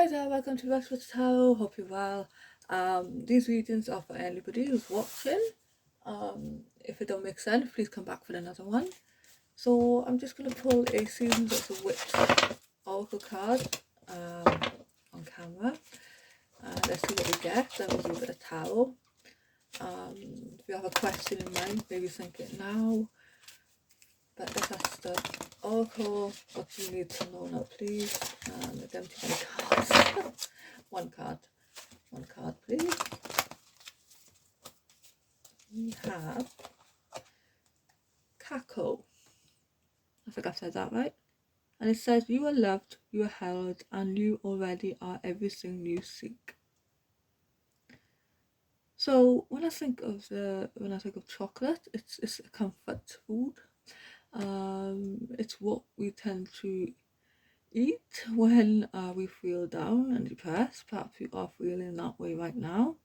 Hi there, welcome to Westwood Tarot. Hope you're well. These readings are for anybody who's watching. If it don't make sense, please come back for another one. So I'm just going to pull a Seasons of the Witch Oracle card on camera. Let's see what we get. Then we'll do a bit of tarot. If you have a question in mind, maybe think it now. But let's ask the Oracle, what do you need to know now, please? Them too many cards. One card, please. We have Kako. I think I said that right. And it says, you are loved, you are held, and you already are everything you seek. So when I think of chocolate, it's a comfort food. It's what we tend to eat when we feel down and depressed. Perhaps you are feeling that way right now.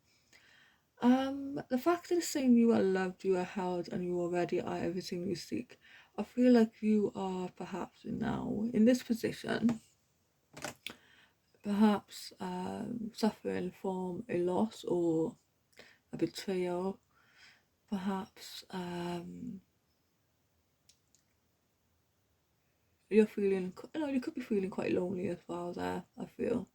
The fact that it's saying you are loved, you are held, and you already are everything you seek, I feel like you are perhaps now in this position, perhaps suffering from a loss or a betrayal, perhaps you're feeling, you could be feeling quite lonely as well there, I feel.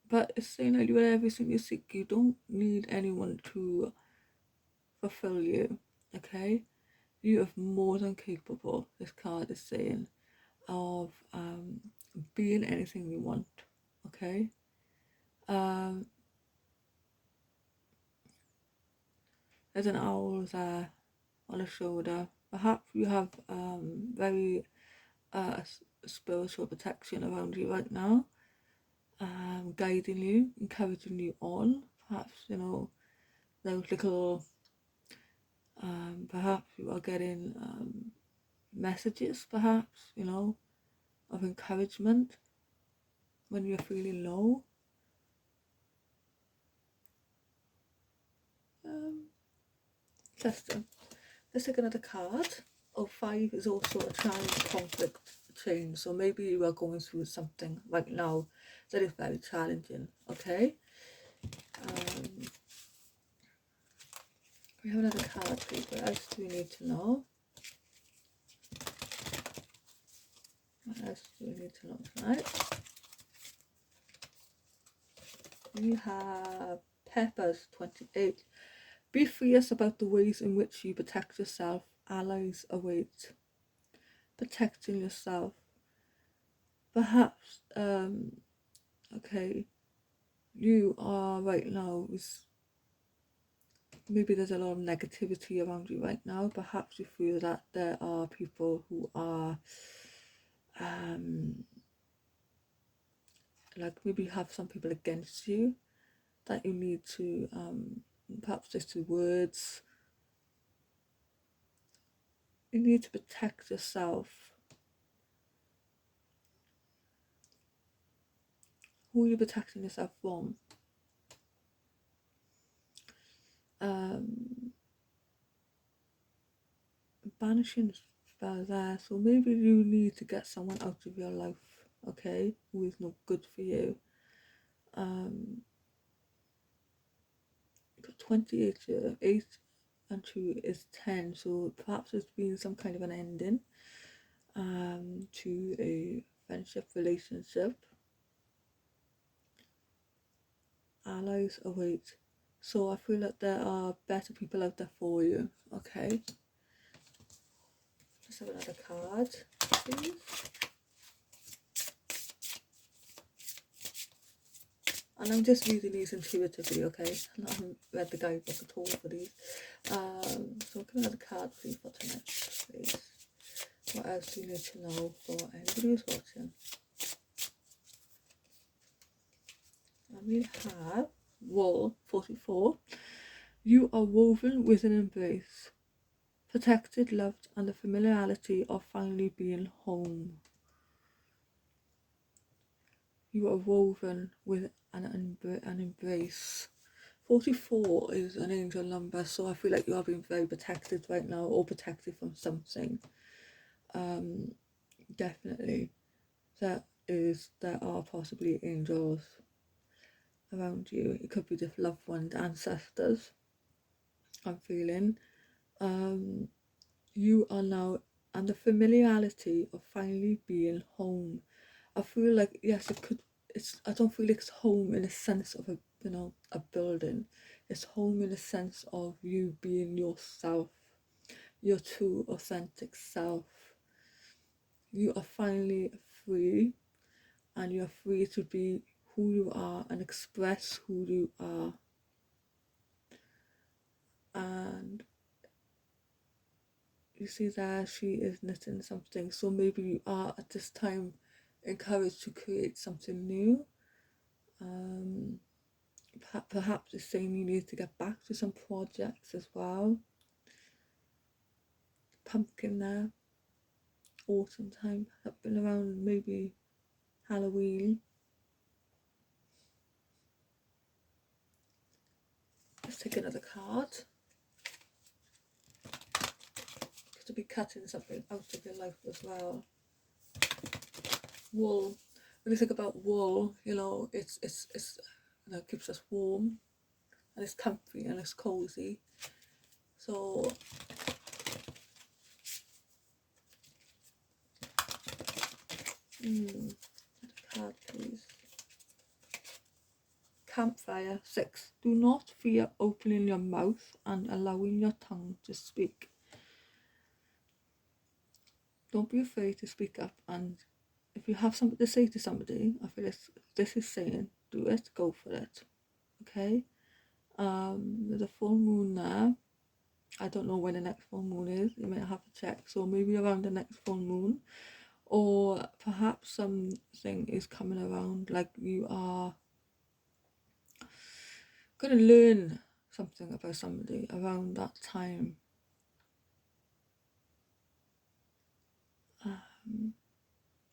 But it's saying that you are everything you seek. You don't need anyone to fulfill you, okay? You are more than capable, this card is saying, of being anything you want, okay? There's an owl there on the shoulder. Perhaps you have very spiritual protection around you right now, guiding you, encouraging you on. Perhaps, those little, perhaps you are getting messages, perhaps, of encouragement when you're feeling low. Testing. Let's take another card. 5 is also a challenge, conflict, change. So maybe you are going through something right now that is very challenging, okay? We have another card, please. What else do we need to know? What else do we need to know tonight? We have Peppers 28. Be fierce about the ways in which you protect yourself. Allies await. Protecting yourself. Perhaps, okay, you are right now with, maybe there's a lot of negativity around you right now. Perhaps you feel that there are people who are, like maybe have some people against you that you need to, perhaps just the words. You need to protect yourself. Who are you protecting yourself from? Banishing spell there, so maybe you need to get someone out of your life, okay, who is not good for you. Got 28 here, 8 and 2 is 10, so perhaps there's been some kind of an ending to a friendship, relationship. Allies await. So I feel like there are better people out there for you, okay? Let's have another card, please. And I'm just reading these intuitively, okay? I haven't read the guidebook at all for these. So give another card, please, for tonight, please. What else do you need to know for anybody who's watching? And we have Wool 44. You are woven with an embrace, protected, loved, and the familiarity of finally being home. You are woven with an embrace. 44 is an angel number, so I feel like you are being very protected right now, or protected from something. Definitely. That is there are possibly angels around you. It could be just loved ones, ancestors. I'm feeling you are now, and the familiarity of finally being home. I feel like, yes, it could, it's, I don't feel like it's home in a sense of a, you know, a building. It's home in a sense of you being yourself, your true authentic self. You are finally free, and you're free to be who you are and express who you are. And you see there, she is knitting something, so maybe you are at this time encouraged to create something new. Perhaps it's saying you need to get back to some projects as well. Pumpkin there, autumn time, have been around maybe Halloween. Let's take another card. To be cutting something out of your life as well. Wool. When you think about wool, you know, it's you know, it keeps us warm and it's comfy and it's cozy. So another card please. Campfire 6. Do not fear opening your mouth and allowing your tongue to speak. Don't be afraid to speak up, and if you have something to say to somebody, I feel this is saying do it, go for it. Okay. There's a full moon there. I don't know when the next full moon is. You might have to check. So maybe around the next full moon, or perhaps something is coming around, like you are going to learn something about somebody around that time.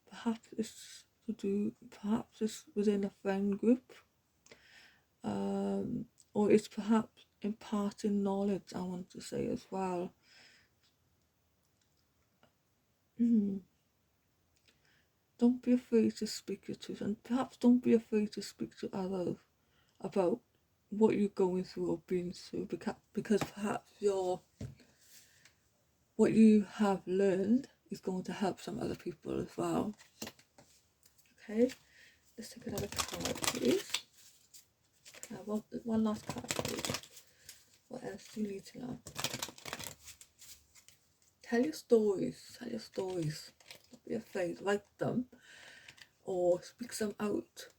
Perhaps it's within a friend group, or it's perhaps imparting knowledge, I want to say as well. Don't be afraid to speak your truth, and perhaps don't be afraid to speak to others about what you're going through or been through, because perhaps what you have learned is going to help some other people as well. Okay, let's take another card please. One last card please. What else do you need to know? Tell your stories. Don't be afraid. Write them or speak them out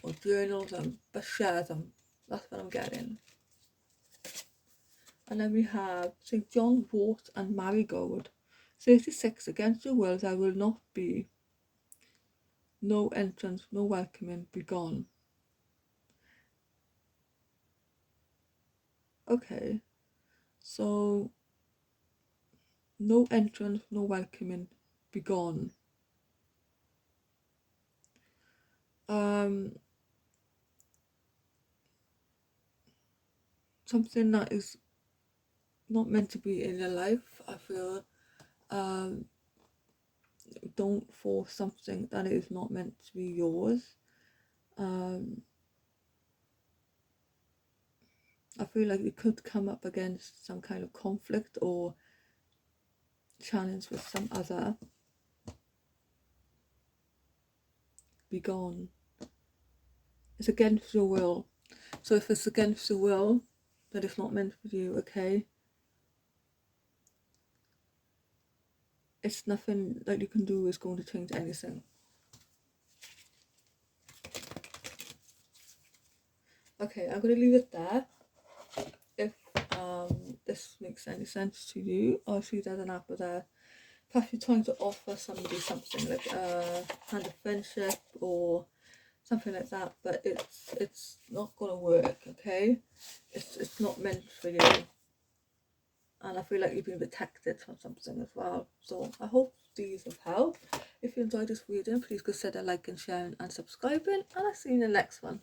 or journal them, but share them. That's what I'm getting. And then we have St. John Wort and Marigold. 36. Against your will there will not be. No entrance, no welcoming, be gone. Okay, so no entrance, no welcoming, be gone. Something that is not meant to be in your life, I feel. Don't force something that is not meant to be yours. I feel like it could come up against some kind of conflict or challenge with some other. Be gone. It's against your will. So if it's against your will, that it's not meant for you, okay? It's nothing that you can do is going to change anything. Okay, I'm going to leave it there. If this makes any sense to you, or if there's an apple there, perhaps you're trying to offer somebody something like a hand of friendship or something like that, but it's not going to work, okay? It's not meant for you. And I feel like you've been protected from something as well. So I hope these have helped. If you enjoyed this video, please consider liking, sharing and subscribing, and I'll see you in the next one.